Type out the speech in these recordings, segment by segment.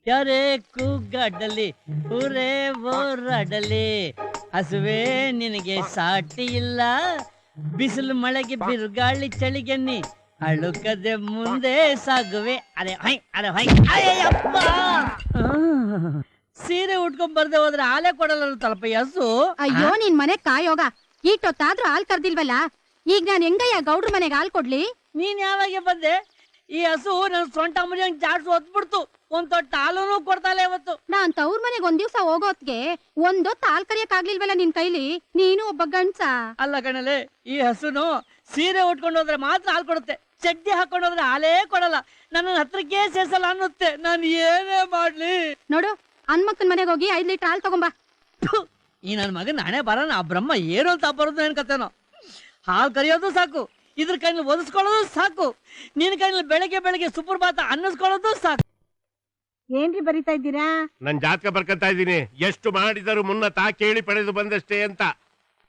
ಯಾರೇ ಕೂಗಾಡಲಿ ಊರೇ ಓರಾಡಲಿ ಹಸುವೆ ನಿನಗೆ ಸಾಟಿ ಇಲ್ಲ ಬಿಸಿಲು ಮಳೆಗೆ ಬಿರುಗಾಳಿ ಚಳಿಗೆನ್ನಿ ಅಳುಕದೆ ಮುಂದೆ ಸಾಗುವೆ ಅರೆ ಹೈ ಅರೆ ಹೈ ಅಯ್ಯಪ್ಪ ಸೀರೆ ಉಟ್ಕೊಂಡ್ ಬರ್ದೆ ಹೋದ್ರೆ ಹಾಲೆ ಕೊಡಲ್ಲ ತಲಪ ಹಸು. ಅಯ್ಯೋ ನಿನ್ ಮನೆ ಕಾಯೋಗ ಈಟೊತ್ತಾದ್ರೂ ಹಾಲ್ ಕರ್ದಿಲ್ವಲ್ಲ, ಈಗ ನಾನ್ ಹೆಂಗಯ್ಯ ಗೌಡ್ರ ಮನೆಗೆ ಹಾಲ್ ಕೊಡ್ಲಿ? ನೀನ್ ಯಾವಾಗ ಬಂದೆ? ಈ ಹಸು ನನ್ ಸೊಂಟ ಮುರಿಯಂಗ್ ಜಾಡ್ಸು ಹೊತ್ಬಿಡ್ತು. ಒಂದ್ ತೊಟ್ಟ ಹಾಲೂ ಕೊಡ್ತಾಳೆ ಇವತ್ತು. ನಾನ್ ತವ್ರ ಮನೆಗ್ ಒಂದ್ ದಿವ್ಸ ಹೋಗೋತ್ಗೆ ಒಂದೊತ್ತು ಹಾಲ್ ಕರಿಯಕ್ ಆಗ್ಲಿಲ್ವಲ್ಲ ನಿನ್ ಕೈಲಿ? ನೀನು ಒಬ್ಬ ಗಂಡ್ಸ ಅಲ್ಲ ಕಣಲೆ, ಈ ಹಸುನು ಸೀರೆ ಉಟ್ಕೊಂಡು ಹೋದ್ರೆ ಮಾತ್ರ ಹಾಲು ಕೊಡುತ್ತೆ, ಚಡ್ಡಿ ಹಾಕೊಂಡು ಹೋದ್ರೆ ಹಾಲೇ ಕೊಡಲ್ಲ. ನನ್ನ ಹತ್ರಕ್ಕೆ ಸೇರ್ಸಲ್ಲ ಅನ್ನುತ್ತೆ. ನಾನು ಏನೇ ಮಾಡ್ಲಿ? ನೋಡು, ಹನ್ಮಕ್ಕನ್ ಮನೆಗೆ ಹೋಗಿ 5 ಲೀಟರ್ ಹಾಲ್ ತಗೊಂಬಾ. ಈ ನನ್ ಮಗನ್ ನಾನೇ ಬರೋಣ ಆ ಬ್ರಹ್ಮ ಏನು ಅಂತ ಬರೋದು ಏನ್ ಕತೆನೋ. ಹಾಲು ಕರಿಯೋದು ಸಾಕು, ಇದ್ರ ಕೈನಲ್ಲಿ ಒದಿಸ್ಕೊಳ್ಳೋದು ಸಾಕು, ನಿನ್ ಕೈನಲ್ಲಿ ಬೆಳಗ್ಗೆ ಸುಪ್ರಭಾತ ಅನ್ನಿಸ್ಕೊಳ್ಳೋದು ಸಾಕು. ಏನ್ರಿ ಬರಿತಾ ಇದ್ದೀರಾ? ನನ್ ಜಾತಕ ಬರ್ಕಂತ ಇದ್ದೀನಿ. ಎಷ್ಟು ಮಾಡಿದರು ಮುನ್ನ ತಾ ಕೇಳಿ ಪಡೆದು ಬಂದಷ್ಟೇ ಅಂತ.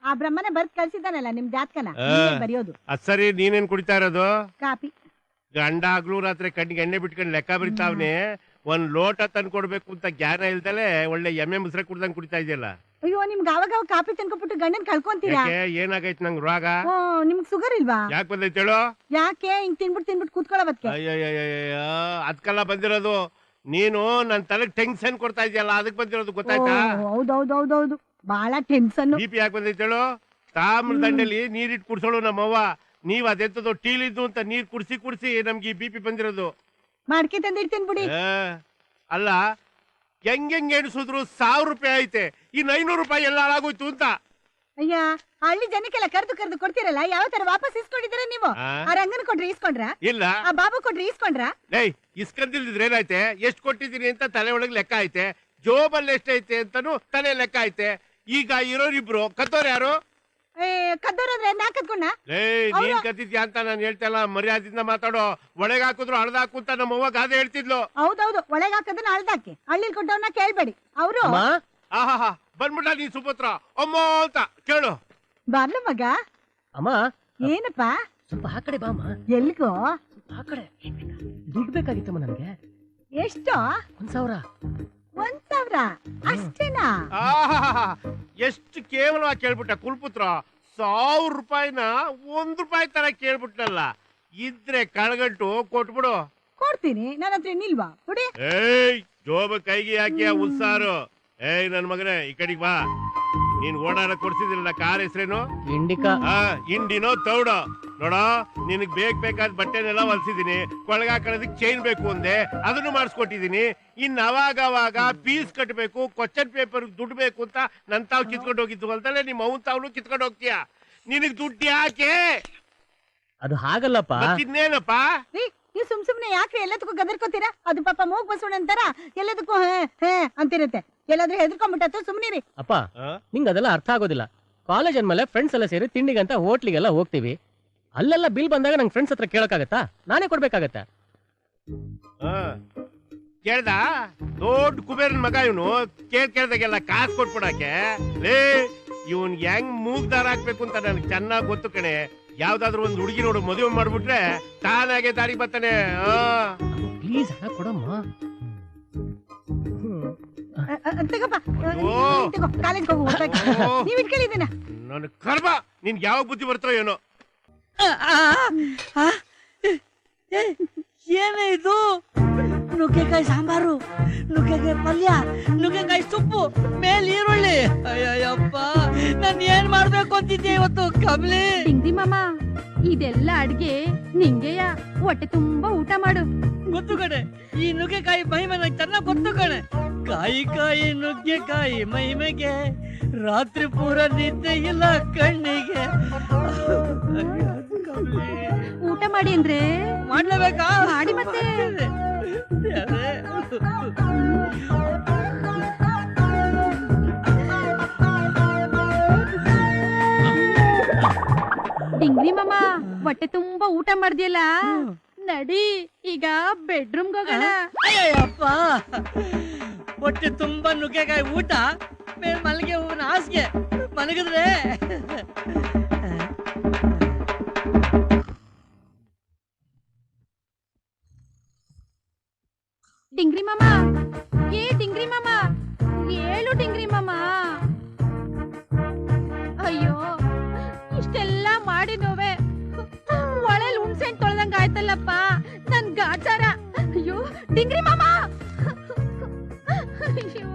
ಆ ಬ್ರಹ್ಮನೇ ಬರ್ದ್ ಕಳ್ಸಿದ್ದಾನಲ್ಲ ನಿಮ್ ಜಾತಕನ ಬರೆಯೋದು. ಅದ್ ಸರಿ, ನೀನೇನ್ ಕುಡಿತಾ ಇರೋದು? ಕಾಪಿ. ಗಂಡ ಆಗ್ಲೂ ರಾತ್ರಿ ಕಣ್ಣಿಗೆ ಎಣ್ಣೆ ಬಿಟ್ಕೊಂಡು ಲೆಕ್ಕ ಬರಿತಾವ್ನೆ. ಒಂದ್ ಲೋಟ ತಂದು ಕೊಡ್ಬೇಕು ಅಂತ ಜ್ಞಾನ ಇಲ್ದಲೆ ಒಳ್ಳೆ ಎಮ್ಮೆ ಮುಸ್ರೆ ಕುಡ್ದಂಗ್ ಕುಡಿತಾ ಇದೆಯಲ್ಲ. ಅಯ್ಯೋ, ನಿಮ್ಗೆ ಅವಾಗ ಕಾಪಿ ತಂದ್ಕೊಬಿಟ್ಟು ಗಂಡನ್ ಕಳ್ಕೊಂತೀರಾ? ಏನಾಗೈತ್ ನಂಗ್ ರೋಗ? ನಿಮ್ಗ್ ಶುಗರ್ ಇಲ್ವಾ? ಯಾಕೆ ಬಂದೈತೆ ಹೇಳು? ಯಾಕೆ ಹಿಂಗ್ ತಿನ್ಬಿಟ್ಟು ಕೂತ್ಕೊಳ್ಳೋದಕ್ಕೆ? ಅಯ್ಯಯ್ಯ, ಅದ್ಕೆಲ್ಲ ಬಂದಿರೋದು. ನೀನು ನನ್ ತಲೆಗ್ ಟೆನ್ಷನ್ ಕೊಡ್ತಾ ಇದೆಯಲ್ಲ, ಅದಕ್ ಬಂದಿರೋದು, ಗೊತ್ತಾಯ್ತಾ? ಹೌದೌದೌದೌದು, ಬಹಳ ಟೆನ್ಷನ್. ಬಿಪಿ ಯಾಕೆ ಬಂದೈತೆ ಹೇಳು? ತಾಮ್ರ ದಂಡೆಲಿ ನೀರಿಟ್ಟು ಕುಡ್ಸೋಳು ನಮ್ಮವ್ವ. ನೀವ್ ಅದೆಂತದೋ ಟೀಲಿದ್ದು ಅಂತ ನೀರ್ ಕುಡ್ಸಿ ನಮ್ಗೆ ಈ ಬಿಪಿ ಬಂದಿರೋದು. ಮಾಡ್ಕೆ ತಂದಿಡ್ತೀನಿ ಬಿಡಿ. ಅಲ್ಲ, ಹೆಂಗ್ ಎಣಿಸಿದ್ರು 1000 ರೂಪಾಯಿ ಐತೆ, ಇನ್ 500 ರೂಪಾಯಿ ಎಲ್ಲ ಹಾಳಾಗೋಯ್ತು ಅಂತ. ಅಯ್ಯ, ಹಳ್ಳಿ ಜನಕ್ಕೆಲ್ಲ ಕರ್ದು ಕೊಡ್ತಿರಲ್ಲ, ಯಾವ ತರ ವಾಪಸ್ ಇಸ್ಕೊಂಡಿದ್ದೀರಾ ನೀವು? ಆ ರಂಗನ್ ಕೊಟ್ರಿ ಇಸ್ಕೊಂಡ್ರ? ಇಲ್ಲ. ಆ ಬಾಬು ಕೊಟ್ರಿ ಇಸ್ಕೊಂಡ್ರ? ಏಯ್, ಇಸ್ಕಂದಿಲ್ದಿದ್ರೆ ಏನಾಯ್ತೆ? ಎಷ್ಟ್ ಕೊಟ್ಟಿದೀನಿ ಅಂತ ತಲೆ ಒಳಗ್ ಲೆಕ್ಕ ಐತೆ, ಜೋಬಲ್ಲಿ ಎಷ್ಟೈತೆ ಅಂತಾನು ತಲೆ ಲೆಕ್ಕ ಐತೆ. ಈಗ ಇರೋರಿಬ್ರು ಕತ್ತೋರ್ ಯಾರು? ಕದ್ದೋರಂದ್ರೆ ನಾ ಕತ್ಕೊಂಡ? ನೀನ್ ಕತ್ತಿದ್ಯಾ ಅಂತ ನಾನು ಹೇಳ್ತಲ್ಲ, ಮರ್ಯಾದಿಂದ ಮಾತಾಡೋ. ಒಳಗ್ ಹಾಕಿದ್ರು ಹಳದಾಕು ಅಂತ ನಮ್ಮವ್ವ ಗಾದೆ ಹೇಳ್ತಿದ್ಲು. ಹೌದೌದು, ಒಳಗ್ ಹಾಕದನ್ನ ಹಳ್ದಾಕಿ. ಹಳ್ಳಿಲ್ ಕೊಟ್ಟವನ್ನ ಕೇಳ್ಬೇಡಿ. ಅವರು ಆಹಾ ಬಂದ್ಬಿಟ್ಟ ನೀನ್ ಸುಪುತ್ರ ಅಮ್ಮ ಅಂತ ಕೇಳು. ಬರ್ಲ ಮಗ. ಅಮ್ಮ, ಏನಪ್ಪಾ? ಸ್ವಲ್ಪ ಆ ಕಡೆ ಬಾಮ. ಎಲ್ಗೋ? ಆ ಕಡೆ ದುಡ್ಡು ಬೇಕಾಗಿತ್ತಮ್ಮ ನನಗೆ. ಎಷ್ಟು? 1000. 1000 ಅಷ್ಟೇನಾ? ಎಷ್ಟು ಕೇವಲವಾಗಿ ಕೇಳ್ಬಿಟ್ಟ ಕುಲ್ಪುತ್ರ. 1000 ರೂಪಾಯಿನ 1 ರೂಪಾಯಿ ತರ ಕೇಳ್ಬಿಟ್ಟಲ್ಲ. ಇದ್ರೆ ಕಳ್ಗಂಟು ಕೊಟ್ಬಿಡು. ಕೊಡ್ತೀನಿ, ನನ್ನ ಹತ್ರ ನಿಲ್ವಾ? ಕೊಡಿ. ಏಯ್, ಜೋಬ ಕೈಗೆ ಹಾಕಿ ಉತ್ಸಾರು. ಏಯ್ ನನ್ ಮಗನೇ, ಈ ಕಡೆಗ್ ಬಾ. ನೀನ್ ಓಡಾಡ ಕೊಡ್ಸಿದಿಲ್ಲ ಕಾರ್ ಹೆಸ್ರೇನು? ಇಂಡಿಕಾ. ಇಂಡಿನೋ ತೌಡೋ? ನೋಡ, ನಿನಗ್ ಬೇಕಾದ ಬಟ್ಟೆನೆಲ್ಲ ಹೊಲ್ಸಿದೀನಿ. ಕೊಳಗಾಕೊಳ್ಳೋದಕ್ಕೆ ಚೈನ್ ಬೇಕು ಒಂದೇ, ಅದನ್ನು ಮಾಡಿಸ್ಕೊಟ್ಟಿದೀನಿ. ಇನ್ ಅವಾಗ ಫೀಸ್ ಕಟ್ಟಬೇಕು, ಕ್ವಶನ್ ಪೇಪರ್ ದುಡ್ಡು ಬೇಕು ಅಂತ ನನ್ ತಾವ್ ಕಿತ್ಕೊಂಡು ಹೋಗಿದ್ದು ಹೊಲ್ದಲ್ಲೇ ನಿಮ್ಮ ಅವನ್ ತಾವ್ನು ಕಿತ್ಕೊಂಡು ಹೋಗ್ತೀಯ. ನಿನಗ್ ದುಡ್ಡು ಯಾಕೆ? ಅದು ಹಾಗಲ್ಲಪ್ಪ. ಇನ್ನೇನಪ್ಪ? ನೀವು ಸುಮ್ನೆ ಯಾಕೆ ಎಲ್ಲದಕ್ಕೂ ಗದರ್ಕೋತೀರಾ? ಅದು ಪಾಪ ಮೂಗ್ ಬಸವಣ್ಣ ಅಂತಾರ, ಎಲ್ಲದಕ್ಕೂ ಹೇ ಅಂತಿರುತ್ತೆ. ಎಲ್ಲಾದ್ರೂ ಹೆದರ್ಕೊಂಡ್ಬಿಟ್ಟ ಸುಮ್ನಿರಿ. ಅಪ್ಪ, ನಿಂಗೆ ಅದೆಲ್ಲ ಅರ್ಥ ಆಗೋದಿಲ್ಲ. ಕಾಲೇಜ್ ಅಂದ್ಮೇಲೆ ಫ್ರೆಂಡ್ಸ್ ಎಲ್ಲ ಸೇರಿ ತಿಂಡಿಗಂತ ಹೋಟ್ಲಿಗೆಲ್ಲ ಹೋಗ್ತೀವಿ. ಅಲ್ಲೆಲ್ಲ ಬಿಲ್ ಬಂದಾಗ ನಂಗೆ ಫ್ರೆಂಡ್ಸ್ ಹತ್ರ ಕೇಳಕ್ಕಾಗತ್ತಾ? ನಾನೇ ಕೊಡ್ಬೇಕಾಗತ್ತೆ. ಕೇಳ್ದ? ದೊಡ್ಡ ಕುಬೇರನ್ ಮಗ ಇವನು. ಕೇಳ್ದಾಗೆಲ್ಲ ಕಾಸು ಕೊಟ್ಬಿಡಕ್ಕೆ. ಇವನ್ ಹೆಂಗ್ ಮೂಗ್ ದಾರ ಹಾಕ್ಬೇಕು ಅಂತ ನನ್ಗೆ ಚೆನ್ನಾಗ್ ಗೊತ್ತು ಕಣೆ. ಯಾವ್ದಾದ್ರು ಒಂದ್ ಹುಡುಗಿ ನೋಡು, ಮದುವೆ ಮಾಡ್ಬಿಟ್ರೆ ತಾನಾಗೆ ದಾರಿ ಬರ್ತಾನೆ. ಪ್ಲೀಸ್ ಹಣ ಕೊಡಮ್ಮ. ಕಾಲೇಜ್ ಹೋಗು. ನೀವ್ ಇಟ್ಕೊಳ್ಳಿದ್ದೀನ ನನ್ನ ಕರ್ಮ. ನಿನ್ಗೆ ಯಾವ ಬುದ್ಧಿ ಬರ್ತೋ ಏನೋ. ಏನೇ ಇದು? ನುಗ್ಗೆಕಾಯಿ ಸಾಂಬಾರು, ನುಗ್ಗೆಕಾಯಿ ಪಲ್ಯ, ನುಗ್ಗೆಕಾಯಿ ಸೊಪ್ಪು, ಮೇಲ್ ಈರುಳ್ಳಿ. ಅಯ್ಯಪ್ಪ, ನಾನ್ ಏನ್ ಮಾಡ್ಬೇಕು ಅಂತಿದ್ದೆ ಇವತ್ತು ಕಮಲಿ? ಡಿಂಗ್ರಿ ಮಾಮ, ಇದೆಲ್ಲ ಅಡ್ಗೆ ನಿಂಗೆಯ. ಹೊಟ್ಟೆ ತುಂಬಾ ಊಟ ಮಾಡು. ಗೊತ್ತು ಕಣೆ, ಈ ನುಗ್ಗೆಕಾಯಿ ಮಹಿಮೆ ನಂಗೆ ಚೆನ್ನಾಗ್ ಗೊತ್ತು ಕಣೆ. ಕಾಯಿ ನುಗ್ಗೆಕಾಯಿ ಮಹಿಮೆಗೆ ರಾತ್ರಿ ಪೂರ ನಿದ್ದೆ ಇಲ್ಲ ಕಣ್ಣಿಗೆ. ಊಟ ಮಾಡಿ ಅಂದ್ರೆ ಮಾಡ್ಲೇಬೇಕಾ? ಮಾಡಿ ಮತ್ತೆ. ಡಿಂಗ್ರಿ ಮಾಮ, ಹೊಟ್ಟೆ ತುಂಬಾ ಊಟ ಮಾಡ್ದಿಯಲ್ಲ, ನಡಿ ಈಗ ಬೆಡ್ರೂಮ್ಗೆ ಹೋಗೋಣ. ಅಯ್ಯಪ್ಪ, ಹೊಟ್ಟೆ ತುಂಬಾ ನುಗ್ಗೆಕಾಯಿ ಊಟ, ಮೇಲೆ ಮಲಗೆ ಹೂವಿನ ಹಾಸಿಗೆ ಮಲಗಿದ್ರೆ. ಡಿಂಗ್ರಿ ಮಾಮ, ಡಿಂಗ್ರಿ ಮಾಮ ಅಯ್ಯೋ,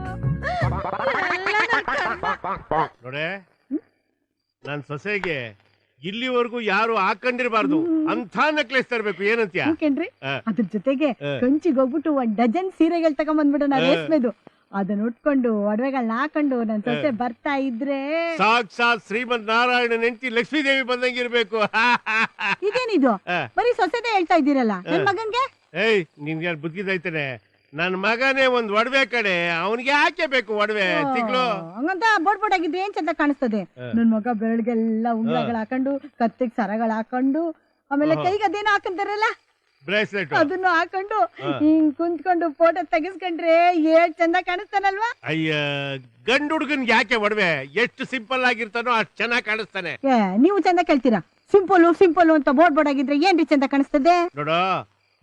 ಎಲ್ಲ ನನ್ ಕರ್ಮ. ನೋಡೆ ನನ್ ಸೊಸೆಗೆ ಇಲ್ಲಿವರೆಗೂ ಯಾರು ಹಾಕೊಂಡಿರ್ಬಾರ್ದು ಅಂತ ನೆಕ್ಲೆಸ್ ತರ್ಬೇಕು, ಏನಂತ್ಯ? ಯಾಕೇನ್ರಿ ಆ. ಅದ್ರ ಜೊತೆಗೆ ಆ. ಕಂಚಿಗೆ ಹೋಗ್ಬಿಟ್ಟು 1 ಡಜನ್ ಸೀರೆಗಳು ತಗೊಂಡ್ಬಂದ್ಬಿಡೋಣ ರೇಷ್ಮೆದು. ಅದನ್ನ ಉಟ್ಕೊಂಡು ಒಡವೆಗಳನ್ನ ಹಾಕೊಂಡು ನನ್ ಸೊಸೆ ಬರ್ತಾ ಇದ್ರೆ ಸಾಕ್ಷಾತ್ ಶ್ರೀಮಂತ ನಾರಾಯಣನ್ ಹೆಂಡತಿ ಲಕ್ಷ್ಮೀದೇವಿ ಬಂದಂಗಿರ್ಬೇಕು. ಇದೇನಿದು ಆ. ಬರೀ ಸೊಸೆದೇ ಹೇಳ್ತಾ ಇದ್ದೀರಲ್ಲ ನನ್ ಮಗನ್ಗೆ? ಏಯ್ ನಿನ್ಗೆ ಬುದ್ಧಿದೈತಾನೆ, ನನ್ ಮಗನೇ ಒಂದ್ ಒಡವೆ ಕಡೆ, ಅವನಿಗೆ ಯಾಕೆ ಬೇಕು ಒಡವೆ ತಿಂಗಳು? ಹಂಗಂತ ಬೋಡ್ ಆಗಿದ್ರೆ ಏನ್ ಚಂದ ಕಾಣಿಸ್ತದೆ. ನನ್ ಮಗ ಬೆರಳಿಗೆಲ್ಲ ಉಂಗ್ರಗಳು ಹಾಕೊಂಡು ಕತ್ತಿಗೆ ಸರಗಳು ಹಾಕೊಂಡು ಆಮೇಲೆ ಕೈಗೆ ಅದೇನೋ ಹಾಕೊಂತಾರಲ್ಲ ಬ್ರೇಸ್ಲೆಟ್ ಅದನ್ನು ಹಾಕೊಂಡು ಹಿಂಗ್ ಕುಂತ್ಕೊಂಡು ಫೋಟೋ ತೆಗಿಸ್ಕೊಂಡ್ರೆ ಏಟ್ ಚಂದ ಕಾಣಿಸ್ತಾನಲ್ವಾ? ಅಯ್ಯ, ಗಂಡು ಹುಡುಗನ್ಗೆ ಯಾಕೆ ಒಡವೆ? ಎಷ್ಟು ಸಿಂಪಲ್ ಆಗಿರ್ತಾನೋ ಅಷ್ಟು ಚೆನ್ನಾಗಿ ಕಾಣಿಸ್ತಾನೆ. ನೀವು ಚಂದ ಕೇಳ್ತೀರಾ? ಸಿಂಪಲ್ ಅಂತ ಬೋರ್ಡ್ ಆಗಿದ್ರೆ ಏನ್ರಿ ಚಂದ ಕಾಣಿಸ್ತದೆ? ನೋಡೋ,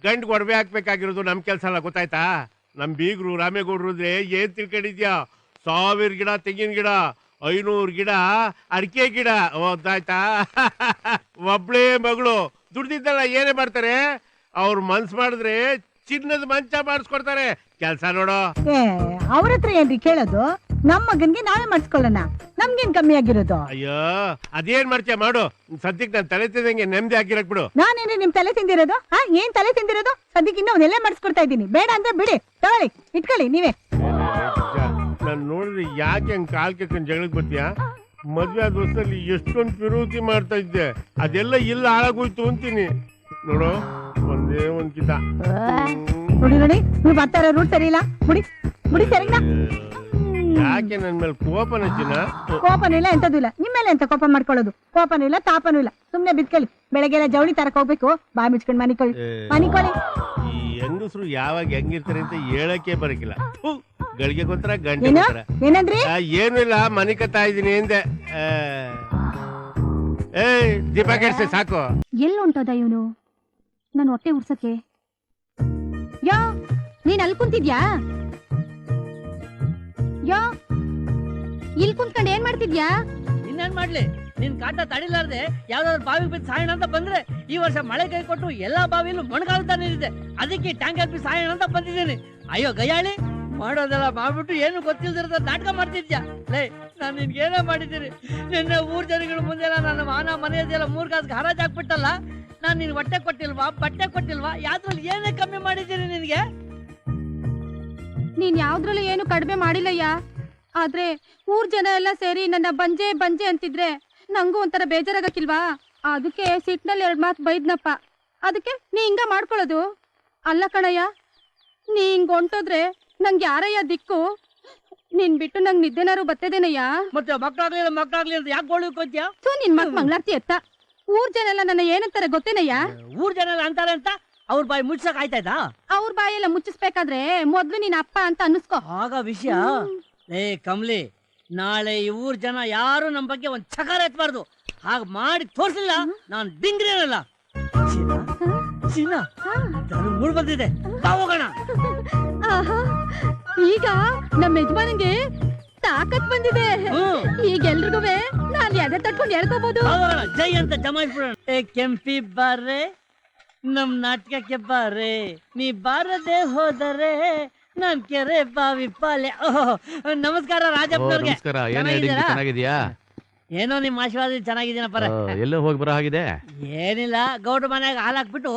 ಗಂಡ್ ಒಡವೆ ಹಾಕ್ಬೇಕಾಗಿರೋದು ನಮ್ ಕೆಲ್ಸ ಅಲ್ಲ, ಗೊತ್ತಾಯ್ತಾ? ನಮ್ ಬೀಗ್ರು ರಾಮೇಗೌಡ್ರು ಏನ್ ತಿಳ್ಕೊಂಡಿದ್ಯಾ? 1000 ಗಿಡ ತೆಂಗಿನ ಗಿಡ, 500 ಗಿಡ ಅಡಿಕೆ ಗಿಡ, ಗೊತ್ತಾಯ್ತಾ? ಒಬ್ಳೇ ಮಗಳು ದುಡ್ದಿದ್ದಲ್ಲ ಏನೇ ಮಾಡ್ತಾರೆ, ಅವ್ರು ಮನ್ಸ್ ಮಾಡಿದ್ರೆ ಚಿನ್ನದ ಮಂಚ ಮಾಡಿಸ್ಕೊಡ್ತಾರೆ. ಕೆಲ್ಸ ನೋಡೋ. ಅವ್ರ ಹತ್ರ ಏನ್ರಿ ಕೇಳೋದು? ನಮ್ ಮಗನ್ಗೆ ನಾವೇ ಮಾಡಿಸ್ಕೊಳ್ಳೋಣ, ನಮ್ಗೇನ್ ಕಮ್ಮಿ ಆಗಿರೋದು? ಅಯ್ಯೋ, ಅದೇನ್ ಮಾಡ್ತೀಯ ಮಾಡು. ಸದ್ಯಕ್ಕೆ ನಾನು ತಲೆ ತಿಂದಂಗೆ ನೆಮ್ಮದಿ ಆಗಿರಕ್ ಬಿಡು. ನಾನೇನ್ರಿ ನಿಮ್ ತಲೆ ತಿಂದಿರೋದು? ಏನ್ ತಲೆ ತಿಂದಿರೋದು? ಸದ್ಯಕ್ಕೆ ಇನ್ನೂ ಒಂದೆಲ್ಲ ಮಾಡಿಸ್ಕೊಡ್ತಾ ಇದ್ದೀನಿ. ಬೇಡ ಅಂದ್ರೆ ಬಿಡಿ, ತಗೊಳ್ಳಿ, ಇಟ್ಕೊಳ್ಳಿ ನೀವೇ. ನಾನ್ ನೋಡಿದ್ರೆ ಯಾಕೆ ಹಂಗ್ ಕಾಲ್ ಕೆತ್ಕೊಂಡ್ ಜಗಳಕ್ ಬರ್ತೀಯಾ? ಮದ್ವೆ ಆದ ವರ್ಷದಲ್ಲಿ ಎಷ್ಟೊಂದು ವಿರೋಧಿ ಮಾಡ್ತಾ ಇದ್ದೆ, ಅದೆಲ್ಲ ಇಲ್ಲ ಹಾಳಾಗೋಯ್ತು ಅಂತೀನಿ. ನೋಡು, ಒಂದೇ ಒಂದ್ ಕಿತ ನೋಡಿ ನೀವು ಬರ್ತಾ ಇರೋ ರೂಟ್ ಸರಿ ಇಲ್ಲ. ಮುಡಿ ಸರಿನಾ? ಯಾಕೆ ನನ್ ಮೇಲೆ ಕೋಪನ ಚಿನ್ನ? ಕೋಪನೂ ಇಲ್ಲ ಎಂತದೂ ಇಲ್ಲ. ನಿಮ್ಮೇಲೆ ಎಂತ ಕೋಪ ಮಾಡ್ಕೊಳ್ಳೋದು? ಕೋಪನೂ ಇಲ್ಲ ತಾಪನೂ ಇಲ್ಲ. ಸುಮ್ನೆ ಬಿತ್ಕೊಳ್ಳಿ. ಬೆಳಗ್ಗೆಲ್ಲ ಜವಳಿ ತರಕ್ ಹೋಗ್ಬೇಕು, ಬಾ ಮುಚ್ಕೊಂಡ್ ಮನಿಕೊಳ್ಳಿ. ಈ ಹೆಂಗಸರು ಯಾವಾಗ ಹೆಂಗಿರ್ತಾರೆ ಅಂತ ಹೇಳಕ್ಕೆ ಬರಕಿಲ್ಲ. ಗಳಿಗೆ ಗೊತ್ತರ ಗಂಟೆ ಏನು ಗೊತ್ತರ. ಏನಂದ್ರಿ? ಏನು ಇಲ್ಲ, ಮನೆ ಕತ್ತಾ ಇದೀನಿ ಎಂದೆ. ದೀಪ ಕೆಡ್ಸೆ ಸಾಕು. ಎಲ್ಲಿ ಹೊಂಟೋದ ಇವನು? ನನ್ ಹೊಟ್ಟೆ ಉರ್ಸಕ್ಕೆ. ಯಾ, ನೀನ್ ಅಲ್ಲಿ ಕುಂತಿದ್ಯಾ? ಯಾ, ಇಲ್ಲಿ ಕುಂತ್ಕೊಂಡ್ ಏನ್ ಮಾಡ್ತಿದ್ಯಾ? ಇನ್ನೇನ್ ಮಾಡ್ಲಿ, ನಿನ್ ಕಾಟ ತಡಿಲಾರ್ದೆ ಯಾವ್ದಾದ್ರು ಬಾವಿ ಬಿದ್ದು ಸಾಯಣ ಅಂತ ಬಂದ್ರೆ ಈ ವರ್ಷ ಮಳೆ ಕೈ ಕೊಟ್ಟು ಎಲ್ಲಾ ಬಾವಿಯಲ್ಲೂ ಮೊಣಗಾಲ್ತಾ ನಿಂತಿದೆ. ಅದಕ್ಕೆ ಟ್ಯಾಂಕ್ ಹಾಕಿ ಸಾಯಣ ಅಂತ ಬಂದಿದ್ದೀನಿ. ಅಯ್ಯೋ ಗಯಾಳಿ, ಮಾಡೋದೆಲ್ಲ ಮಾಡ್ಬಿಟ್ಟು ಏನು ಗೊತ್ತಿಲ್ದಿರದ ನಾಟಕ ಮಾಡ್ತಿದ್ಯಾ? ಲೇ, ನಾನ್ ನಿನ್ಗೆ ಏನೋ ಮಾಡಿದ್ದೀನಿ. ನಿನ್ನೆ ಊರ್ ಜನಗಳ ಮುಂದೆಲ್ಲ ನನ್ನ ಮಾನ ಮನೆಯದೆಲ್ಲ 3 ಕಾಸ್ಗೆ ಹರಾಜ್ ಹಾಕ್ಬಿಟ್ಟಲ್ಲ. ನಾನ್ ನಿನ್ ಹೊಟ್ಟೆ ಕೊಟ್ಟಿಲ್ವಾ, ಬಟ್ಟೆ ಕೊಟ್ಟಿಲ್ವಾ? ಯಾವ್ದ್ರಲ್ಲಿ ಏನೇ ಕಮ್ಮಿ ಮಾಡಿದ್ದೀನಿ ನಿನ್ಗೆ? ನೀನ್ ಯಾವ್ದ್ರಲ್ಲೂ ಏನು ಕಡಿಮೆ ಮಾಡಿಲ್ಲಯ್ಯ. ಆದ್ರೆ ಊರ್ ಜನ ಎಲ್ಲ ಸೇರಿ ನನ್ನ ಬಂಜೆ ಅಂತಿದ್ರೆ ನಂಗೂ ಒಂಥರ ಬೇಜಾರಾಗಕ್ಕಿಲ್ವಾ? ಅದಕ್ಕೆ ಸಿಟ್ನಲ್ಲಿ 2 ಮಾತು ಬೈದ್ನಪ್ಪ. ಅದಕ್ಕೆ ನೀ ಹಿಂಗ ಮಾಡ್ಕೊಳ್ಳೋದು? ಅಲ್ಲ ಕಣಯ್ಯ, ನೀ ಹಿಂಗ್ ಹೊಂಟೋದ್ರೆ ನಂಗೆ ಯಾರಯ್ಯ ದಿಕ್ಕು? ನೀನ್ ಬಿಟ್ಟು ನಂಗ್ ನಿದ್ದೆನಾರು ಬರ್ತದೇನಯ್ಯ? ಮತ್ತೆ ಮಕ್ಕಳಾಗ್ಲಿ ಅಂತ ಯಾಕೆ ಗೋಳು ಕೊತ್ಯಾ? ನಿನ್ ಮಂಗ್ಲಾರ್ತಿ ಎತ್ತ. ಊರ್ ಜನ ಎಲ್ಲ ನನ್ನ ಏನಂತಾರೆ ಗೊತ್ತೇನಯ್ಯ? ಊರ್ ಜನ ಅಂತಾರೆ ಅಂತ ಅವ್ರ ಬಾಯಿ ಮುಚ್ಚಕ್ ಆಯ್ತಾಯ್ತಾ? ಅವ್ರ ಬಾಯೆಲ್ಲ ಮುಚ್ಚಿಸ್ಬೇಕಾದ್ರೆ ಮೊದ್ಲು ನೀನ್ ಅಪ್ಪ ಅಂತ ಅನ್ನಿಸ್ಕೋ. ಆಗ ವಿಷಯ. ಏ ಕಮ್ಲಿ, ನಾಳೆ ಈ ಊರ್ ಜನ ಯಾರು ನಮ್ ಬಗ್ಗೆ ಒಂದ್ ಚಕಾರ ಎತ್ಬಾರ್ದು. ಹಾಗ ಮಾಡಿ ತೋರ್ಸಿಲ್ಲ, ನಾನ್ ಡಿಂಗ್ರೇನಲ್ಲ. ಊರ್ ಬಂದಿದೆ, ಬಾ ಹೋಗೋಣ. ಈಗ ನಮ್ಮ ಯಜಮಾನಿಗೆ ತಾಕತ್ ಬಂದಿದೆ. ಈಗ ಎಲ್ರಿಗೂ ನಾನ್ ಎದೆ ತಟ್ಕೊಂಡು ಹೇಳ್ಕೋಬಹುದು. ಜೈ ಅಂತ ಜಮಾಯಿಸ್ಬಿಡೋಣ. ಏ ಕೆಂಪಿ ಬಾರೆ, ನಮ್ ನಾಟಕಕ್ಕೆ ಬಾರೆ, ನೀ ಬಾರದೆ ಹೋದರೆ ನಾನ್ ಕೆರೆ ಬಾವಿ ಪಾಲೆ. ನಮಸ್ಕಾರ ರಾಜಪ್ಪನವ್ರಿಗೆ. ಚೆನ್ನಾಗಿದ್ಯಾ? ಏನೋ ನಿಮ್ ಆಶೀರ್ವಾದ ಚೆನ್ನಾಗಿದ್ದೀನಪ್ಪ. ಎಲ್ಲೋ ಹೋಗಿ ಬರೋ ಹಾಗಿದೆ? ಏನಿಲ್ಲ, ಗೌಡ್ರ ಮನ್ಯಾಗ ಹಾಲ್ ಹಾಕ್ಬಿಟ್ಟು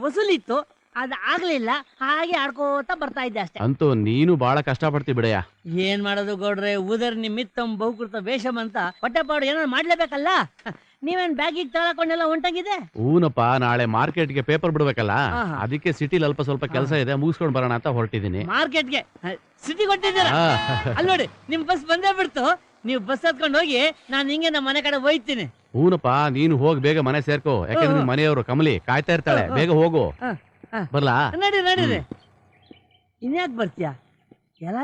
ವಸೂಲಿತ್ತು, ಅದ್ ಆಗ್ಲಿಲ್ಲ, ಹಾಗೆ ಆಡ್ಕೋತಾ ಬರ್ತಾ ಇದ್ದೆ ಅಷ್ಟೇ. ಅಂತೂ ನೀನು ಬಹಳ ಕಷ್ಟ ಪಡ್ತಿ ಬಿಡಯ್ಯ. ಏನ್ ಮಾಡೋದು ಗೌಡ್ರೆ, ಉದರ್ ನಿಮಿತ್ತಂ ಬಹುಕೃತ ವೇಷಂ ಅಂತ ಹೊಟ್ಟೆಪಾಡು ಏನೋ ಮಾಡ್ಲೇಬೇಕಲ್ಲ. ನೀವೇನ್ ಬ್ಯಾಗಿಗೆ ತಗೊಳ್ಕೊಂಡೆಲ್ಲ ಹೊಂಟಾಗಿದೆ? ಊನಪ್ಪ, ನಾಳೆ ಮಾರ್ಕೆಟ್ಗೆ ಪೇಪರ್ ಬಿಡ್ಬೇಕಲ್ಲ, ಅದಕ್ಕೆ ಸಿಟಿಲಿ ಅಲ್ಪ ಸ್ವಲ್ಪ ಕೆಲಸ ಇದೆ, ಮುಗಿಸ್ಕೊಂಡ್ ಬರೋಣ ಅಂತ ಹೊರಟಿದ್ದೀನಿ. ಮಾರ್ಕೆಟ್ಗೆ ಸಿಟಿ ಕೊಟ್ಟಿದ್ದೀರಾ? ಅಲ್ಲಿ ನೋಡಿ, ನಿಮ್ ಬಸ್ ಬಂದೇ ಬಿಡ್ತು. ನೀವು ಬಸ್ ಹತ್ಕೊಂಡು ಹೋಗಿ, ನಾನ್ ಹಿಂಗೆ ನಮ್ಮ ಮನೆ ಕಡೆ ಹೋಯ್ತೀನಿ. ಊನಪ್ಪ, ನೀನು ಹೋಗಿ ಬೇಗ ಮನೆ ಸೇರ್ಕೋ, ಯಾಕಂದ್ರೆ ಮನೆಯವರು ಕಮಲಿ ಕಾಯ್ತಾ ಇರ್ತಾಳೆ. ಬೇಗ ಹೋಗು. ಬರ್ಲಾ? ನಡೀರಿ. ಇನ್ಯಾಕ್ ಬರ್ತೀಯ? ಎಲ್ಲ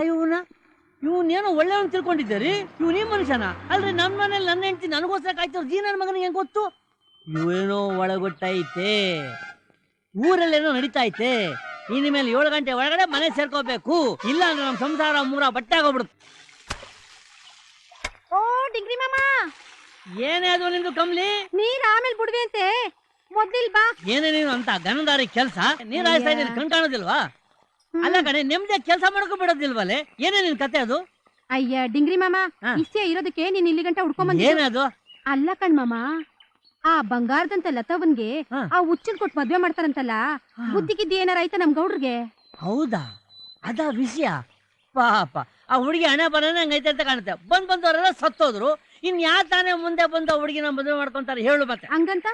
ಇವನೇನೋ ಒಳ್ಳೆಯವನ್ ತಿಳ್ಕೊಂಡಿದ್ದೀರಿ. ಇವನೇ ಮನುಷ್ಯನ ಅಲ್ರಿ? ನನ್ ಮನೇಲಿ ನನ್ನ ಹೆಂಡತಿ ನನಗೋಸ್ಕರ ಕಾಯ್ತಿರೋ ಜೀ ನನ್ನ ಮಗನಿಗೆ ಹೆಂಗ್ ಗೊತ್ತು? ಇವೇನೋ ಒಳಗೊಟ್ಟೈತೆ, ಊರಲ್ಲೇನೋ ನಡೀತಾ ಐತೆ. ಇನ್ನು ಮೇಲೆ 7 ಗಂಟೆ ಒಳಗಡೆ ಮನೆ ಸೇರ್ಕೋಬೇಕು, ಇಲ್ಲ ಅಂದ್ರೆ ನಮ್ ಸಂಸಾರ ಮೂರ ಬಟ್ಟೆ ಆಗೋಗ್ಬಿಡುತ್ತೆ. ಓ ಡಿಂಗ್ರಿ ಮಾಮ, ಏನೇ ಅದು ನಿಮ್ದು ಕಮ್ಲಿ? ನೀರ್ ಆಮೇಲೆ ಬಿಡ್ವಿ ಅಂತೆ, ಮೊದ್ಲಿಲ್ ಬಾ. ಏನೇ ನೀನು ಅಂತ ಗನದಾರಿ ಕೆಲ್ಸ? ನೀರ್ ಹಾಯಿಸ್ತಾ ಇದ್ದೀನಿ, ಕಣ್ ಕಾಣೋದಿಲ್ವಾ? ಅಲ್ಲ ಕಣೆ ನಿಮ್ದೆ ಕೆಲಸ ಮಾಡ್ಕೊಂಡ್ ಬಿಡೋದಿಲ್ವಲ್ಲೇ ಏನೇ ನಿನ್ ಕತೆ ಅದು ಅಯ್ಯ ಡಿಂಗ್ರಿ ಮಾಮ ಹಾ. ಇಷ್ಟೇ ಇರೋದಕ್ಕೆ ನೀನ್ ಇಲ್ಲಿ ಗಂಟ ಹುಡ್ಕೊಂಡ್ ಬಂದ ಏನದು ಅಲ್ಲ ಕಣ್ ಮಾಮ ಆ ಬಂಗಾರದಂತ ಲತವನ್ಗೆ ಹಾ. ಆ ಹುಚ್ಚನ್ ಕೊಟ್ಟು ಮದ್ವೆ ಮಾಡ್ತಾರಂತಲ್ಲ ಬುದ್ಧಿಗಿದ್ದಿ ಏನಾರ ಆಯ್ತಾ ನಮ್ ಗೌಡ್ರಿಗೆ? ಹೌದಾ ಅದ ವಿಷಯ ಪಾಪ ಆ ಹುಡುಗಿ ಹಣೆ ಬರೋಣ ಹಂಗೈತೆ ಅಂತ ಕಾಣುತ್ತೆ ಬಂದವರೆಲ್ಲ ಸತ್ತೋದ್ರು ಇನ್ ಯಾ ತಾನೇ ಮುಂದೆ ಬಂದ ಹುಡುಗಿನ ಮದುವೆ ಮಾಡ್ಕೊಂತಾರೆ ಹೇಳು ಮತ್ತೆ ಹಂಗಂತ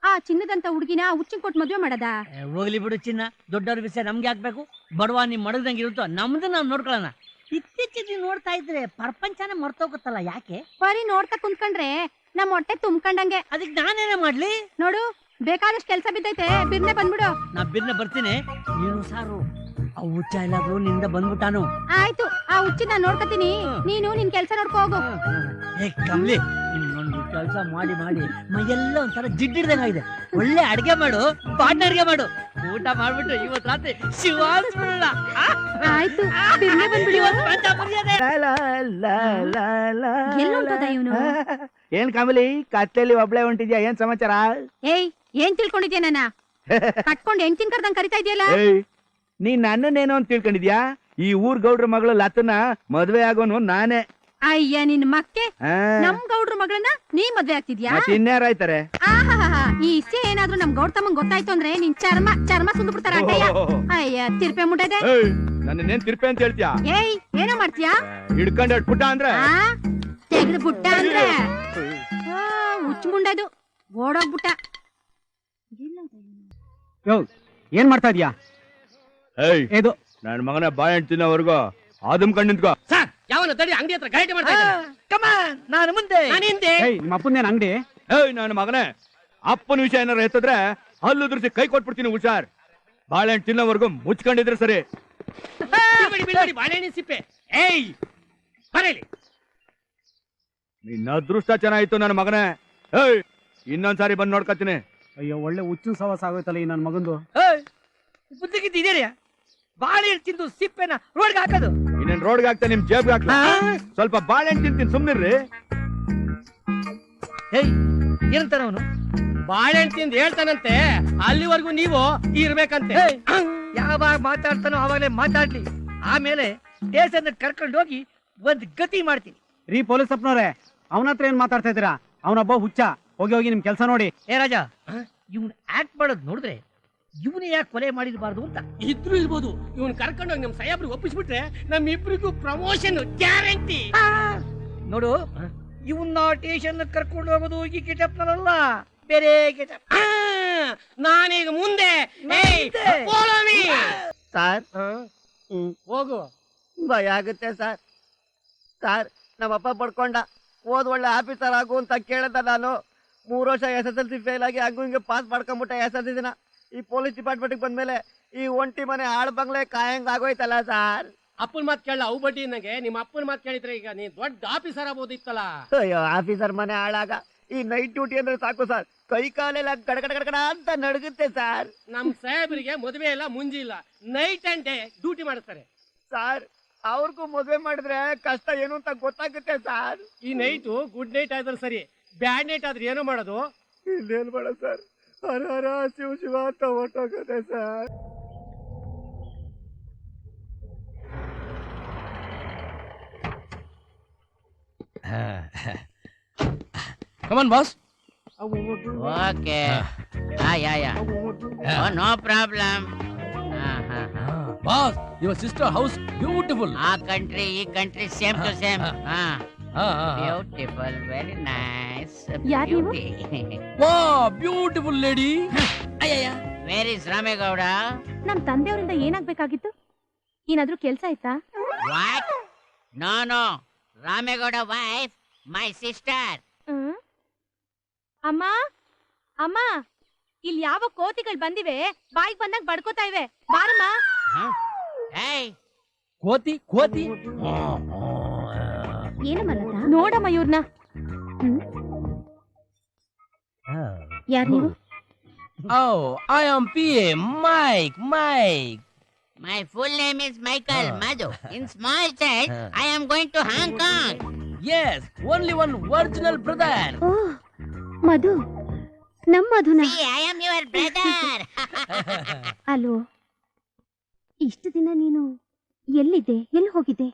ಆ ಚಿನ್ನದಂತ ಹುಡುಗಿನ ಆ ಹುಚ್ಚನ್ ಕೊಟ್ಟು ಮದ್ವೆ ಮಾಡದ? ಹೋಗ್ಲಿ ಬಿಡು ಚಿನ್ನ ದೊಡ್ಡವ್ರ ವಿಷಯ ನಮ್ಗೆ ಹಾಕ್ಬೇಕು ಬಡವ ನಿಮ್ ಮಡಗ್ದಂಗೆ ಇರುತ್ತೋ ನಮ್ದು ನಾವ್ ನೋಡ್ಕೊಳ್ಳೋಣ ಇತ್ತೀಚೆಗೆ ನೋಡ್ತಾ ಇದ್ರೆ ಪ್ರಪಂಚನೇ ಮರ್ತೋಗುತ್ತಲ್ಲ ಯಾಕೆ ಬರೀ ನೋಡ್ತಾ ಕುಂತ್ಕೊಂಡ್ರೆ ನಮ್ ಹೊಟ್ಟೆ ತುಂಬ್ಕೊಂಡಂಗೆ. ಅದಕ್ಕೆ ನಾನೇನೇ ಮಾಡ್ಲಿ ನೋಡು ಬೇಕಾದಷ್ಟು ಕೆಲ್ಸ ಬಿದ್ದೈತೆ ಬಿರ್ನೆ ಬಂದ್ಬಿಡು. ನಾ ಬಿರ್ನೆ ಬರ್ತೀನಿ ನೀನು ಸಾರು ಆ ಹುಚ್ಚ ಎಲ್ಲಾದ್ರೂ ನಿಂದ ಬಂದ್ಬಿಟ್ಟಾನು ಆಯ್ತು ಆ ಹುಚ್ಚಿ ನಾನ್ ನೋಡ್ಕತೀನಿ, ನೀನು ನಿನ್ ಕೆಲ್ಸ ನೋಡ್ಕೊ ಹೋಗು. ಏ ಕಮ್ಲಿ ಇನ್ನೊಂದು ಕೆಲಸ ಮಾಡಿ ಮಾಡಿ ಮೈಯೆಲ್ಲ ಒಂಥರ ಜಿಡ್ಡಿಡ್ದಂಗಾಗಿದೆ ಒಳ್ಳೆ ಅಡ್ಗೆ ಮಾಡು ಬಾಟ್ನ ಅಡ್ಗೆ ಮಾಡು ಊಟ ಮಾಡ್ಬಿಟ್ಟು ಇವತ್ತು ರಾತ್ರಿ ಶಿವಾಸ್ಬಿಡೋಣ ಆಯ್ತು ಬಿರ್ನೆ ಬಂದ್ಬಿಡು. ಎಲ್ಲೊಂಟೋದ ಇವನು? ಏನ್ ಕಮಲಿ ಕತ್ಲೆಯಲ್ಲಿ ಒಬ್ಳೆ ಹೊಂಟಿದ್ಯಾ? ಏನ್ ಸಮಾಚಾರ? ಏಯ್ ಏನ್ ತಿಳ್ಕೊಂಡಿದ್ಯಾ ನನ್ನ ಕಟ್ಕೊಂಡು ಹೆಂಡ್ತಿನ್ ಕರ್ದಂಗ್ ಕರಿತಾ ಇದೆಯಲ್ಲ? ಏಯ್ ನೀನ್ ನನ್ನನ್ನೇನೋ ಅಂತ ತಿಳ್ಕೊಂಡಿದ್ಯಾ? ಈ ಊರ್ ಗೌಡ್ರ ಮಗಳು ಲತನ ಮದ್ವೆ ಆಗೋನು ನಾನೇ. ಅಯ್ಯ ನಿನ್ ಮಕ್ಕೆ ನಮ್ ಗೌಡ್ರ ಮಗಳನ್ನ ನೀ ಮದ್ವೆ ಆಗ್ತಿದ್ಯಾ? ಇನ್ಯಾರಾಯ್ತಾರೆ? ಆಹಾ ಈ ಇಷ್ಟೇ ಏನಾದ್ರೂ ನಮ್ ಗೌಡ್ ತಮ್ಮಂಗ್ ಗೊತ್ತಾಯ್ತು ಅಂದ್ರೆ ನಿನ್ ಚರ್ಮ ಸುಂದು ಬಿಡ್ತಾರ ಅಡ್ಡಯ್ಯ. ಅಯ್ಯ ತಿರ್ಪೆ ಮುಟ್ಟದೆ. ನನ್ನೇನ್ ತಿರ್ಪೆ ಅಂತ ಹೇಳ್ತೀಯಾ? ಏಯ್ ಏನೋ ಮಾಡ್ತೀಯಾ? ಹಿಡ್ಕೊಂಡ್ ಪುಟ್ಟ ಅಂದ್ರೆ ತೆಗೆದು ಬುಟ್ಟ ಅಂದ್ರೆ ಹುಚ್ಚ ಮುಂಡದು ಓಡೋಗ್ಬಿಟ್ಟ. ಏನ್ ಮಾಡ್ತಾ ಇದ್ಯಾ? ಏಯ್ ಇದು ನನ್ ಮಗನ ಬಾಳೆಹಣ್ಣು ತಿನ್ನೋವರೆಗೂ ಆದಮ್ ಕಣ್ಣು ನಿಂತ್ಕೋ. ಸರ್ ಯಾವನ ತಡಿ ಅಂಗಡಿ ಹತ್ರ ಗಲಾಟೆ ಮಾಡ್ತಾ ಇದ್ದಾನೆ. ಕಮಾನ್ ನಾನು ಮುಂದೆ ನಾನು ಹಿಂದೆ. ನಿಮ್ಮ ಅಪ್ಪನೇನ್ ಅಂಗಡಿ? ಏಯ್ ನನ್ನ ಮಗನೇ, ಅಪ್ಪನ ವಿಷಯ ಏನಾರ ಎತ್ತಿದ್ರೆ ಹಲ್ಲು ಉದುರಿಸಿ ಕೈ ಕೊಟ್ಬಿಡ್ತೀನಿ ಹುಷಾರ್. ಬಾಳೆಹಣ್ಣು ತಿನ್ನೋವರೆಗೂ ಮುಚ್ಕೊಂಡಿದ್ರೆ ಸರಿ. ಬಿಡಿ ಬಾಳೆಹಣ್ಣಿ ಸಿಪ್ಪೆ. ಏಯ್ ಬರೇಲಿ. ನಿನ್ನ ಅದೃಷ್ಟ ಚೆನ್ನಾಗಿತ್ತು ನನ್ನ ಮಗನೇ. ಏಯ್ ಇನ್ನೊಂದ್ಸಾರಿ ಬಂದ್ ನೋಡ್ಕೊತೀನಿ. ಅಯ್ಯೋ ಒಳ್ಳೆ ಹುಚ್ಚು ಸವಾಸ ಆಗೋಯ್ತಲ್ಲ ಈ ನನ್ ಮಗಂದು. ಬುದ್ಧಿಗಿದ್ದು ಇದೇರಿಯಾ ಬಾಳೆ ತಿಂದು ಸಿಪ್ಪೆನ ರೋಡ್ಗೆ ಹಾಕೋದು ಇನ್ನೇನ್ ರೋಡ್ಗೆ ಹಾಕ್ತಾ ನಿಮ್ ಜೇಬ್ಗೆ ಹಾಕ್ಲಾ? ಸ್ವಲ್ಪ ಬಾಳೆಹಣ್ಣು ತಿಂತೀನಿ ಸುಮ್ನಿರ್ರಿ. ಏಯ್ ಏನಂತಾನ ಅವನು ಬಾಳೆಹಣ್ಣು ತಿಂದು ಹೇಳ್ತಾನಂತೆ, ಅಲ್ಲಿವರೆಗೂ ನೀವು ಇರ್ಬೇಕಂತೆ. ಯಾವಾಗ ಮಾತಾಡ್ತಾನೋ ಅವಾಗಲೇ ಮಾತಾಡ್ಲಿ, ಆಮೇಲೆ ಸ್ಟೇಷನ್ ಕರ್ಕೊಂಡು ಹೋಗಿ ಒಂದ್ ಗತಿ ಮಾಡ್ತೀನಿ. ರೀ ಪೊಲೀಸ್ ಅಪ್ಪನವ್ರೆ, ಅವನ ಹತ್ರ ಏನ್ ಮಾತಾಡ್ತಾ ಇದ್ದೀರಾ? ಅವನೊಬ್ಬ ಹುಚ್ಚ. ಹೋಗಿ ಹೋಗಿ ನಿಮ್ ಕೆಲಸ ನೋಡಿ. ಏ ರಾಜ ಇವ್ನು ಆಕ್ಟ್ ಮಾಡೋದು ನೋಡಿದ್ರೆ ಇವನೇ ಯಾಕೆ ಕೊಲೆ ಮಾಡಿರಬಾರ್ದು ಅಂತ. ಇದ್ರು ಇರ್ಬೋದು, ಇವ್ನು ಕರ್ಕೊಂಡು ಹೋಗಿ ನಮ್ ಸಾಹೇಬ್ರಿಗೆ ಒಪ್ಪಿಸ್ಬಿಟ್ರೆ ನಮ್ ಇಬ್ರಿಗೂ ಪ್ರಮೋಷನ್ ಗ್ಯಾರಂಟಿ. ನೋಡು ಇವನ್ನ ಸ್ಟೇಷನ್ ಕರ್ಕೊಂಡು ಹೋಗೋದು ಈ ಗೆಟಪ್ನಲ್ಲ, ಬೇರೆ ಗೆಟಪ್. ನಾನೀಗ ಮುಂದೆ ಸರ್ ಹೋಗು. ಭಯ ಆಗುತ್ತೆ ಸರ್. ಸರ್ ನಮ್ಮಪ್ಪ ಪಡ್ಕೊಂಡ ಓದ್ ಒಳ್ಳೆ ಆಫೀಸರ್ ಆಗು ಅಂತ ಕೇಳ್ದ. ನಾನು 3 ವರ್ಷ SSLC ಫೇಲ್ ಆಗಿ ಹಂಗು ಹಿಂಗೆ ಪಾಸ್ ಮಾಡ್ಕೊಂಬಿಟ್ಟೆ SSLC ದಿನ. ಈ ಪೊಲೀಸ್ ಡಿಪಾರ್ಟ್ಮೆಂಟ್ಗೆ ಬಂದ್ಮೇಲೆ ಈ ಒಂಟಿ ಮನೆ ಆಳ್ ಬಂಗ್ಲೆ ಕಾಯಂಗ್ ಆಗೋಯ್ತಲ್ಲ ಸರ್. ಅಪ್ಪನ ಮಾತು ಕೇಳ ಅವು ಬಡ್ಡಿ ನಂಗೆ. ನಿಮ್ಮ ಅಪ್ಪನ ಮಾತು ಕೇಳಿದ್ರೆ ಈಗ ನೀ ದೊಡ್ಡ ಆಫೀಸರ್ ಆಗ್ಬೋದಿತ್ತಲ್ಲ. ಅಯ್ಯೋ ಆಫೀಸರ್ ಮನೆ ಹಾಳಾಗ ಈ ನೈಟ್ ಡ್ಯೂಟಿ ಅಂದ್ರೆ ಸಾಕು ಸರ್. ಕೈ ಕಾಲೆಲ್ಲ ಗಡಗಡ ಗಡಗಡ ಅಂತ ನಡುಗುತ್ತೆ ಸರ್. ನಮ್ ಸಾಹೇಬರಿಗೆ ಮದುವೆ ಇಲ್ಲ ಮುಂಜಿ ಇಲ್ಲ, ನೈಟ್ ಅಂಡ್ ಡೇ ಡ್ಯೂಟಿ ಮಾಡಿಸ್ತಾರೆ ಸರ್ ಅವ್ರಿಗೂ ಮದುವೆ ಮಾಡಿದ್ರೆ ಕಷ್ಟ ಏನು ಅಂತ ಗೊತ್ತಾಗುತ್ತೆ ಸರ್. ಈ ನೈಟು ಗುಡ್ ನೈಟ್ ಆದ್ರೆ ಸರಿ, ಬ್ಯಾಡ್ ನೈಟ್ ಆದ್ರೆ ಏನೋ ಮಾಡೋದು. ಇಲ್ಲೇನ್ ಬೇಡ ಸರ್, ಹರ ಹರ ಶಿವ ಶಿವ ಅಂತ ಹೊಟ್ಟೋಗುತ್ತೆ sir. Come on, boss. Okay. Yeah. Oh, no problem. Boss, your sister house beautiful. Our country same to same. Beautiful, very nice. ಯಾರ್ ನೀವು? Beauty. Wow, beautiful lady. Where is Ramegowda? ನಮ್ ತಂದೆಯವರಿಂದ ಏನಾಗ್ಬೇಕಾಗಿತ್ತು? ಏನಾದ್ರೂ ಕೆಲ್ಸ ಆಯ್ತಾ? What? No. Ramegowda wife, my sister. ಅಮ್ಮ ಅಮ್ಮ ಇಲ್ಲಿ ಯಾವ ಕೋತಿಗಳು ಬಂದಿವೆ, ಬಾಯಿಗೆ ಬಂದಾಗ ಬಡ್ಕೋತಾ ಇವೆ, ಬಾರಮ್ಮ. Hey. ಕೋತಿ. ಏನು ಮಲ್ಲತ್ತ? ನೋಡಮ್ಮ ಇವ್ರನ್ನ. ಯಾರು ನೀವು? Oh, I am PA, Mike. My full name is Michael Madhu. In small size, I am going to Hong Kong. Yes, only one original brother. ಓಹ್ ಮಧು, ನಮ್ ಮಧುನ. See, I am your brother. Hello ಇಷ್ಟು ದಿನ ನೀನು ಎಲ್ಲಿದ್ದೆ, ಎಲ್ಲಿ ಹೋಗಿದ್ದೆ?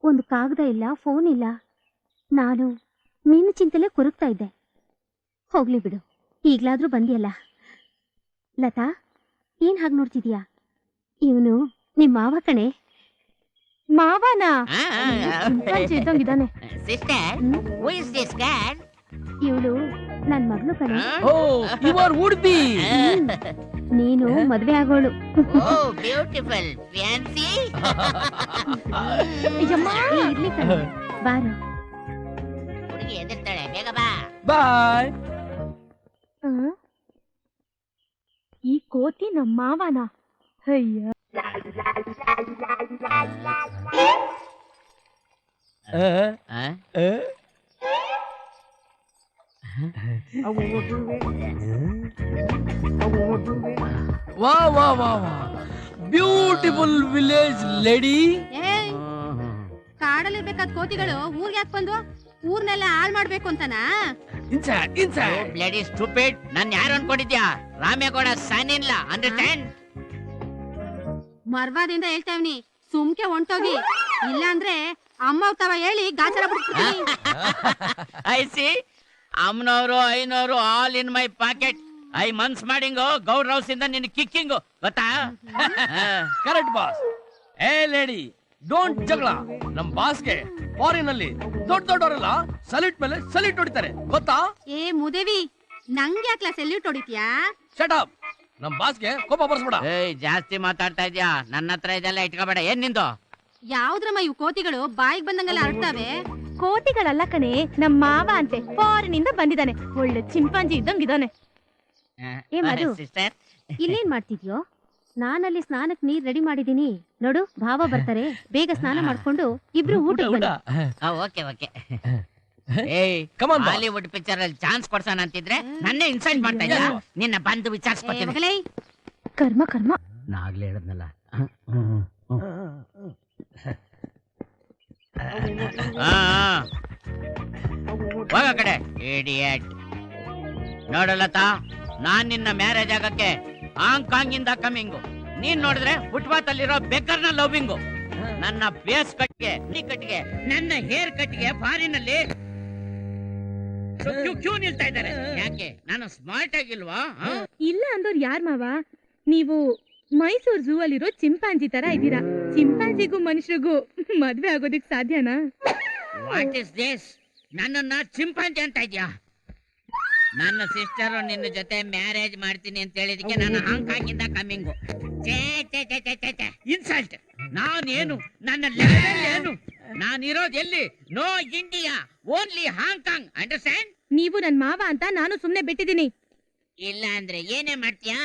ಒಂದು ಕಾಗದ ಇಲ್ಲ, phone ಇಲ್ಲ. ನಾನು ನಿನ್ನ ಚಿಂತಲೇ ಕೊರಗ್ತಾ ಇದ್ದೆ. ಹೋಗ್ಲಿ ಬಿಡು, ಈಗ್ಲಾದ್ರೂ ಬಂದಿಯಲ್ಲ. ಲತಾ, ಏನ್ ಹಾಗೆ ನೋಡ್ತಿದ್ಯಾ? ಇವನು ನಿಮ್ ಮಾವ ಕಣೆ. ಮಾವನ ಇದ್ದಂಗಿದ್ದಾನೆ. ಇವಳು ನನ್ ಮಗಳು ಕಣೆ. ನೀನು ಮದ್ವೆ ಆಗೋಳು. ಇರ್ಲಿ ಕಣೆ, ಬಾರು. ಬಾಯ್. ಈ ಕೋತಿ ನಮ್ಮ ಮಾವನ. ಅಯ್ಯ, ವಾ ವಾ ವಾ ವಾ, ಬ್ಯೂಟಿಫುಲ್ ವಿಲೇಜ್ ಲೇಡಿ. ಕಾಡಲ್ಲಿರ್ಬೇಕಾದ ಕೋತಿಗಳು ಊರ್ಗೆ ಯಾಕೆ ಬಂದು ಊರ್ನೆಲ್ಲ ಹಾಳ್ ಮಾಡ್ಬೇಕು ಅಂತನಾ? ಬ್ಲಡಿ ಸ್ಟೂಪಿಡ್, ನಾನ್ ಯಾರು ಅನ್ಕೊಂಡಿದ್ಯಾ? ರಾಮೇಗೌಡ ಸನ್ ಇಲ್ಲ, ಅಂಡರ್ಸ್ಟ್ಯಾಂಡ್? ಮರ್ವಾದಿಂದ ಹೇಳ್ತೇವ್ನಿ, ಸುಮ್ಕೆ ಹೊಂಟೋಗಿ, ಇಲ್ಲ ಅಂದ್ರೆ ಅಮ್ಮ ತವ ಹೇಳಿ ಗಾಚಾರ ಬಿಡ್ತೀನಿ. ಐ ಸಿ, ಅಮ್ಮನವರು ಐನವರು all in my pocket. I ಮನ್ಸ್ ಮಾಡಿಂಗು ಗೌಡ್ ಹೌಸ್ ಇಂದ ನಿನ್ ಕಿಕ್ಕಿಂಗು, ಗೊತ್ತಾ? Correct boss. ಏ ಲೇಡಿ, ಡೋಂಟ್ ಜಗಳ. ನಮ್ ಬಾಸ್ಗೆ ಫಾರಿನ್ ಅಲ್ಲಿ ದೊಡ್ಡವರೆಲ್ಲ ಸಲ್ಯೂಟ್ ಮೇಲೆ ಸಲ್ಯೂಟ್ ಹೊಡಿತಾರೆ, ಗೊತ್ತಾ? ಏ ಮುದೇವಿ, ನಂಗೆ ಯಾಕ್ಲ ಸೆಲ್ಯೂಟ್ ಹೊಡಿತ್ಯಾ? Shut up. ನಮ್ ಬಾಸ್ಗೆ ಕೋಪ ಬರ್ಸ್ಬೇಡ. ಏಯ್, ಜಾಸ್ತಿ ಮಾತಾಡ್ತಾ ಇದ್ಯಾ, ನನ್ನ ಹತ್ರ ಇದೆಲ್ಲ ಇಟ್ಕೋಬೇಡ. ಏನ್ ನಿಂದು? ಯಾವ್ದ್ರಮ್ಮ ಇವು ಕೋತಿಗಳು ಬಾಯಿಗೆ ಬಂದಂಗೆಲ್ಲ ಆಡ್ತಾವೆ? ಕೋತಿಗಳಲ್ಲ ಕಣೆ, ನಮ್ಮ ಮಾವ ಅಂತೆ, ಫಾರಿನ್ ಇಂದ ಬಂದಿದ್ದಾನೆ. ಒಳ್ಳೆ ಚಿಂಪಾಂಜಿ ಇದ್ದಂಗಿದ್ದಾನೆ. ಏ ಮಧು, ಸಿಸ್ಟರ್, ಇಲ್ಲೇನ್ ಮಾಡ್ತಿದ್ಯೋ? ನಾನಲ್ಲಿ ಸ್ನಾನಕ್ ನೀರ್ ರೆಡಿ ಮಾಡಿದೀನಿ ನೋಡು. ಭಾವ ಬರ್ತಾರೆ, ಬೇಗ ಸ್ನಾನ ಮಾಡ್ಕೊಂಡು ಇಬ್ರು ಊಟಕ್ಕೆ ಬನ್ನಿ. Okay okay. ಏಯ್, ಹಾಲಿವುಡ್ ಪಿಕ್ಚರ್ ಅಲ್ಲಿ ಚಾನ್ಸ್ ಕೊಡ್ಸೋಣ ಅಂತಿದ್ರೆ ನನ್ನೇ ಇನ್ಸಲ್ಟ್ ಮಾಡ್ತಾ ಇದ್ಯಾ? ನಿನ್ನ ಬಂದು ವಿಚಾರಿಸ್ಕೊತೀನಿ. ಕರ್ಮ ಕರ್ಮ. ನಾಗ್ಲೇ ಹೇಳದ್ನಲ್ಲ. ಹೋಗ ಕಡೆ ಇಡಿಯಟ್. ನೋಡಲತಾ, ನಾನ್ ನಿನ್ನ ಮ್ಯಾರೇಜ್ ಆಗಕ್ಕೆ ಹಾಂಗ್ಕಾಂಗ್ ಇಂದ ಕಮಿಂಗು. ನೀನ್ ನೋಡಿದ್ರೆ ಫುಟ್ಪಾತ್ ಅಲ್ಲಿರೋ ಬೆಕ್ಕರ್ನ ಲವಿಂಗು. ನನ್ನ ಫೇಸ್ ಕಟ್ಗೆ, ನೀ ಕಟ್ಗೆ, ನನ್ನ ಹೇರ್ ಕಟ್ಗೆ ಫಾರಿನ್ ಅಲ್ಲಿ ಕ್ಯೂ ನಿಲ್ತಾ ಇದ್ದಾರೆ. ಯಾಕೆ? ನಾನು ಸ್ಮಾರ್ಟ್ ಆಗಿಲ್ವಾ? ಇಲ್ಲ ಅಂದೋರ್ ಯಾರ್ ಮಾವ? ನೀವು ಮೈಸೂರ್ ಝೂ ಅಲ್ಲಿರೋ ಚಿಂಪಾಂಜಿ ತರ ಇದ್ದೀರಾ. ಚಿಂಪಾಂಜಿಗೂ ಮನುಷ್ಯರಿಗೂ ಮದ್ವೆ ಆಗೋದಿಕ್ ಸಾಧ್ಯನಾ? What is this? ನನ್ನನ್ನ ಚಿಂಪಾಂಜಿ ಅಂತ ಇದ್ಯಾ? ನನ್ನ ಸಿಸ್ಟರ್ ನಿನ್ನ ಜೊತೆ ಮ್ಯಾರೇಜ್ ಮಾಡ್ತೀನಿ ಅಂತ ಹೇಳಿದಕ್ಕೆ ನಾನು ಹಾಂಗ್ಕಾಂಗ್ ಇಂದ ಕಮ್ಮಿಂಗು. ಇನ್ಸಲ್ಟ್. ನಾನೇನು, ನನ್ನ ಲೆವೆಲ್ ಏನು? ನಾನಿರೋದು ಎಲ್ಲಿ? No India, only Hong Kong, understand? ನೀವು ನನ್ ಮಾವ ಅಂತ ನಾನು ಸುಮ್ನೆ ಬಿಟ್ಟಿದ್ದೀನಿ. ಇಲ್ಲ ಅಂದ್ರೆ ಏನೇ ಮಾಡ್ತೀಯಾ?